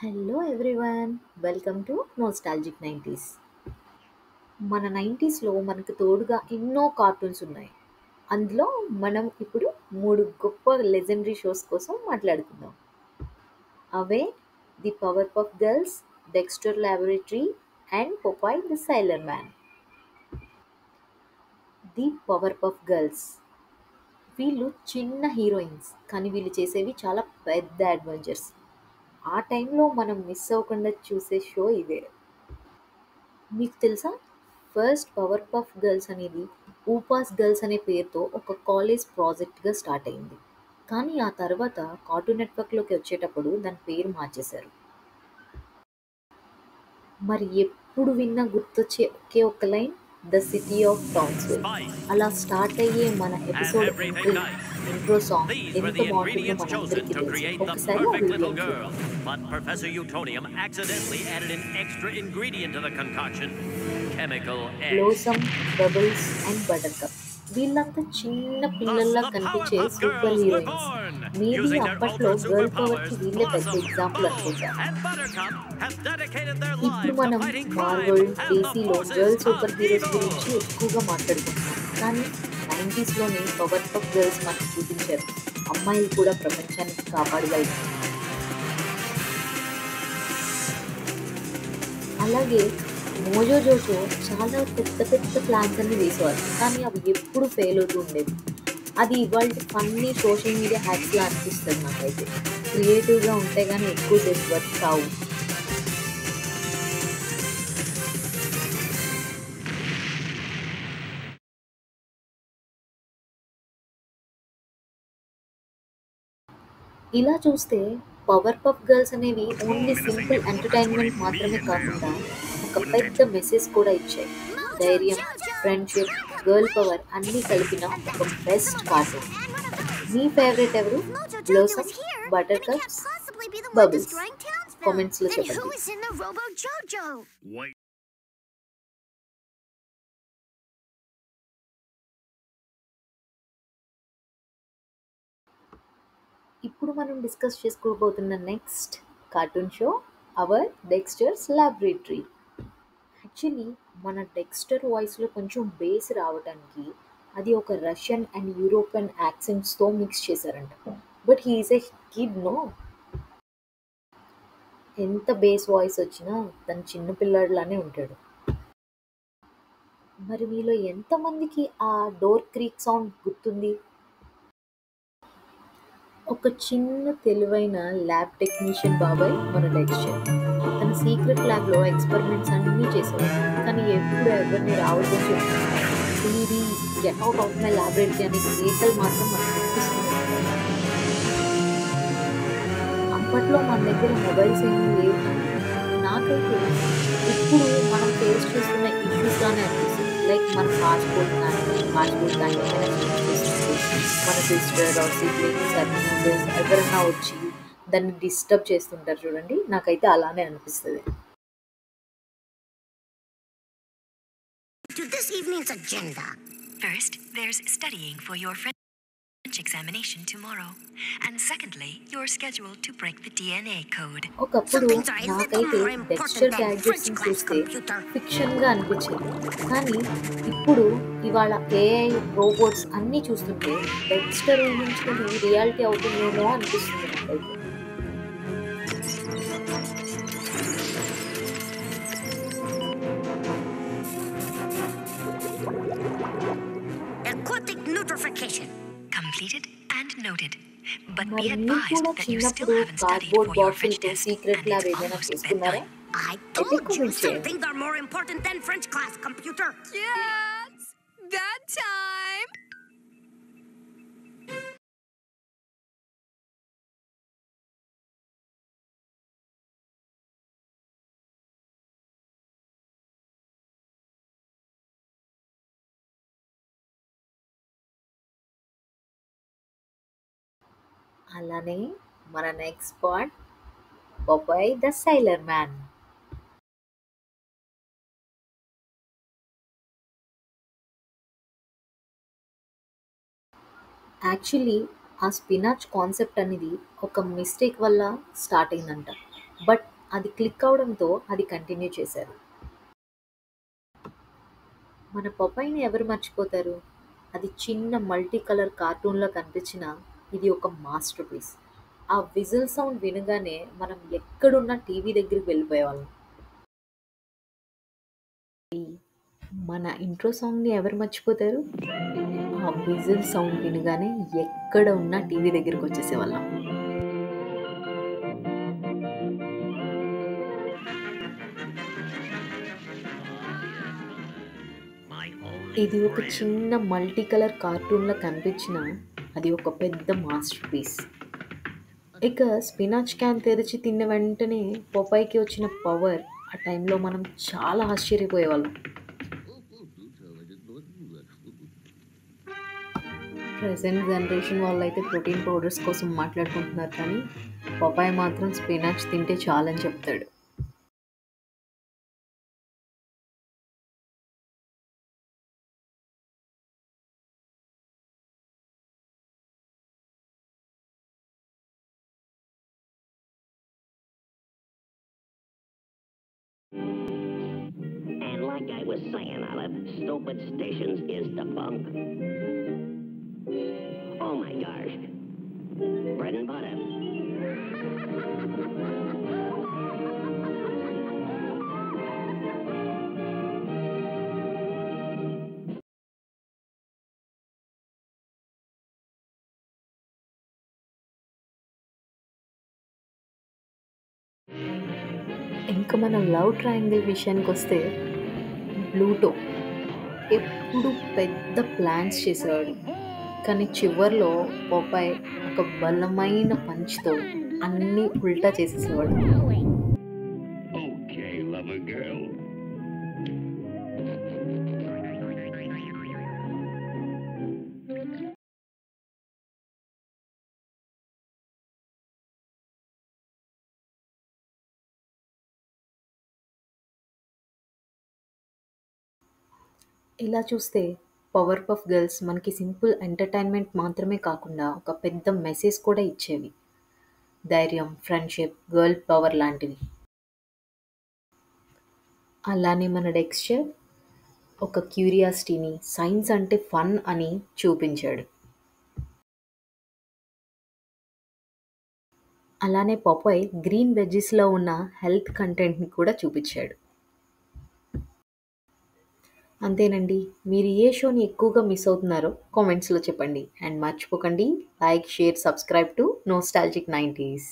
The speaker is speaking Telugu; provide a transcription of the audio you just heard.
Hello everyone, welcome to nostalgic 90s. మన 90స్లో మనకు తోడుగా ఎన్నో కార్టూన్స్ ఉన్నాయి. అందులో మనం ఇప్పుడు మూడు గొప్ప లెజెండరీ షోస్ కోసం మాట్లాడుకుందాం. Away the power puff girls, Dexter laboratory and Popeye the sailor man. The power puff girls వీళ్ళు చిన్న హీరోయిన్స్, కానీ వీళ్ళు చేసేవి చాలా పెద్ద అడ్వెంచర్స్. ఆ టైంలో మనం మిస్ అవ్వకుండా చూసే షో ఇదే. మీకు తెలుసా, ఫస్ట్ పవర్ పఫ్ గర్ల్స్ అనేది ఊపాస్ గర్ల్స్ అనే పేరుతో ఒక కాలేజ్ ప్రాజెక్ట్గా స్టార్ట్ అయింది. కానీ ఆ తర్వాత కార్టూన్ నెట్వర్క్లోకి వచ్చేటప్పుడు దాని పేరు మార్చేశారు. మరి ఎప్పుడు విన్నా గుర్తొచ్చే ఒకే ఒక్క line, the city of Townsville. Spice. అలా స్టార్ట్ అయ్యే మన And episode everything nice. Intro song These were ఎంత the బాగుంటుందో ingredients chosen మనందరికీ to తెలుసు. create the ఒకసారి ఆ perfect little వీడియోని girl. చూద్దాం. But Professor Utonium accidentally added an extra ingredient to the concoction, chemical X. Blossom, bubbles and butter cup వీళ్ళంతా చిన్న Thus, పిల్లల్లా the కనిపించే Powerpuff super Girls were heroines. born. Maybe Using their అప్పట్లో ultra గర్ల్ పవర్కి superpowers, వీళ్ళే పెద్ద Blossom, ఎగ్జాంపుల్ Bubbles, అనుకుంటా. and Buttercup have dedicated their ఇప్పుడు lives to మనం fighting crime Marvel, and the డీసీలో forces girl of super heroes evil. గురించి ఎక్కువగా మాట్లాడుకుంటున్నాం. కానీ 90స్లోని పవర్ పఫ్ గర్ల్స్ మనకు చూపించారు, అమ్మాయిలు కూడా ప్రపంచానికి కాపాడగలరు. అలాగే మోజో జోజో చాలా పెద్ద పెద్ద ప్లాన్స్ అన్ని వేసేవారు, కానీ అవి ఎప్పుడు ఫెయిల్ అవుతూ ఉండేవి. అది ఇవాళ ఫన్నీ సోషల్ మీడియా హ్యాక్స్లా అనిపిస్తుంది నాకైతే. క్రియేటివ్గా ఉంటే కానీ ఎక్కువ సేపు వర్క్ కావు. ఇలా చూస్తే పవర్ పఫ్ గర్ల్స్ అనేవి ఓన్లీ సింపుల్ ఎంటర్టైన్మెంట్ మాత్రమే కాకుండా ఒక పెద్ద మెసేజ్ కూడా ఇచ్చాయి. ధైర్యం, ఫ్రెండ్షిప్, గర్ల్ పవర్ అన్నీ కలిపిన ఒక బెస్ట్ కార్టూన్. మీ ఫేవరెట్ ఎవరు? Mojo Jojo is blossom, here, butter then he can't cups, possibly be the one bubbles? destroying Townsville. కామెంట్స్లో Then who చెప్పండి. is in the Robo Jojo? Wait. ఇప్పుడు మనం డిస్కస్ చేసుకోబోతున్న next cartoon show our Dexter's laboratory. Actually మన డెక్స్టర్ వాయిస్లో కొంచెం బేస్ రావడానికి అది ఒక రష్యన్ అండ్ యూరోపియన్ యాక్సెంట్స్తో మిక్స్ చేశారంట. But he's a kid no. ఎంత బేస్ వాయిస్ వచ్చినా తను చిన్న పిల్లాడిలానే ఉంటాడు. మరి మీలో ఎంతమందికి ఆ డోర్ క్రీక్ సౌండ్ గుర్తుంది? ఒక చిన్న తెలివైన ల్యాబ్ టెక్నీషియన్ బాబాయ్ మన డెక్స్టర్. తన సీక్రెట్ ల్యాబ్లో ఎక్స్పెరిమెంట్స్ అన్నీ చేసేవాడు, కానీ ఎప్పుడు ఎవరిని రావద్దని చెప్తున్నాడు. Please get out of my laboratory అనే కేకలు మాత్రం మనకు వినిపిస్తున్నాయి. అప్పట్లో మన దగ్గర మొబైల్స్ ఏమీ లేవు, కానీ నాకైతే ఇప్పుడు మనం ఫేస్ చేస్తున్న ఇష్యూస్ లానే అనిపిస్తుంది. లైక్ మన పాస్పోర్ట్ కానీ ఏమైనా చేంజ్ చేస్తుంటే మన sister or siblings or users ఎవరైనా వచ్చి దాన్ని డిస్టర్బ్ చేస్తుంటారు చూడండి, నాకైతే అలానే అనిపిస్తుంది. To this evening's agenda. First, there's studying for your French examination tomorrow. And secondly, you're scheduled to break the DNA code. ఒకప్పుడు Some things are a little నాకైతే more important Dexter than గ్యాడ్జెట్స్ని French class చూస్తే computer. ఫిక్షన్గా అనిపించేది. కానీ ఇప్పుడు ఇవాళ ఏఐ, రోబోట్స్ అన్నీ చూస్తుంటే డెక్స్టర్ ఊహించినది రియాలిటీ అవుతుందేమో అనిపిస్తుంది నాకైతే. Aquatic nutrification. Completed and noted. But be మరి మీరు advised కూడా that you still చిన్నప్పుడు haven't studied cardboard for your French బాక్సులతో test, secret and lab it's ఏదైనా almost చేసుకున్నారా? bedtime. I అయితే told you కామెంట్ some చేయండి. things are more important than French class computer. Cats! Bedtime! అలానే మన next part, Popeye the sailor man. Actually ఆ స్పినాచ్ కాన్సెప్ట్ అనేది ఒక మిస్టేక్ వల్ల స్టార్ట్ అయిందంట. బట్ అది క్లిక్ అవడంతో అది కంటిన్యూ చేశారు. మన పపాయిని ఎవరు మర్చిపోతారు? అది చిన్న మల్టీ కలర్ కార్టూన్‌లా కనిపించినా ఇది ఒక మాస్టర్ పీస్. ఆ విజిల్ సౌండ్ వినగానే మనం ఎక్కడున్నా టీవీ దగ్గరికి వెళ్ళిపోయేవాళ్ళం. మన ఇంట్రో సాంగ్‌ని ఎవరు మర్చిపోతారు? ఆ విజిల్ సౌండ్ వినగానే ఎక్కడ ఉన్నా టీవీ దగ్గరికొచ్చేసేవాళ్ళం. My ఇది only ఒక friend. చిన్న మల్టీ కలర్ కార్టూన్‌లా కనిపించినా అది ఒక పెద్ద మాస్టర్ పీస్. ఇక స్పినాచ్ క్యాన్ తెరిచి తిన్న వెంటనే పొపాయ్‌కి వచ్చిన పవర్ ఆ టైంలో మనం చాలా ఆశ్చర్యపోయేవాళ్ళం. ప్రెజెంట్ జనరేషన్ వాళ్ళైతే ప్రోటీన్ పౌడర్స్ కోసం మాట్లాడుకుంటున్నారు కానీ పపాయ్ మాత్రం స్పినాచ్ తింటే చాలని చెప్తాడు. And like I was saying, Olive, stupid stations is defunct. Oh my gosh. Bread and butter. ఇంకా మన లవ్ ట్రయాంగిల్ విషయానికొస్తే ప్లూటో ఎప్పుడు పెద్ద ప్లాన్స్ చేసేవాడు. కానీ చివర్లో పొపాయ్ ఒక బలమైన పంచ్‌తో అన్నీ ఉల్టా చేసేసేవాడు. Okay, lover girl. ఇలా చూస్తే 'పవర్ పఫ్ గర్ల్స్' మనకి సింపుల్ ఎంటర్‌టైన్‌మెంట్ మాత్రమే కాకుండా ఒక పెద్ద మెసేజ్ కూడా ఇచ్చేవి. ధైర్యం, ఫ్రెండ్‌షిప్, గర్ల్ పవర్ లాంటివి. అలానే మన డెక్స్టర్ ఒక క్యూరియాసిటీని, సైన్స్ అంటే ఫన్ అని చూపించాడు. అలానే పొపాయ్ గ్రీన్ వెజ్జీస్‌లో ఉన్న హెల్త్ కంటెంట్‌ని కూడా చూపిచ్చాడు. అంతేనండి. మీరు ఏ షోని ఎక్కువగా మిస్ అవుతున్నారో కామెంట్స్‌లో చెప్పండి. అండ్ మర్చిపోకండి like, share, subscribe to nostalgic 90స్.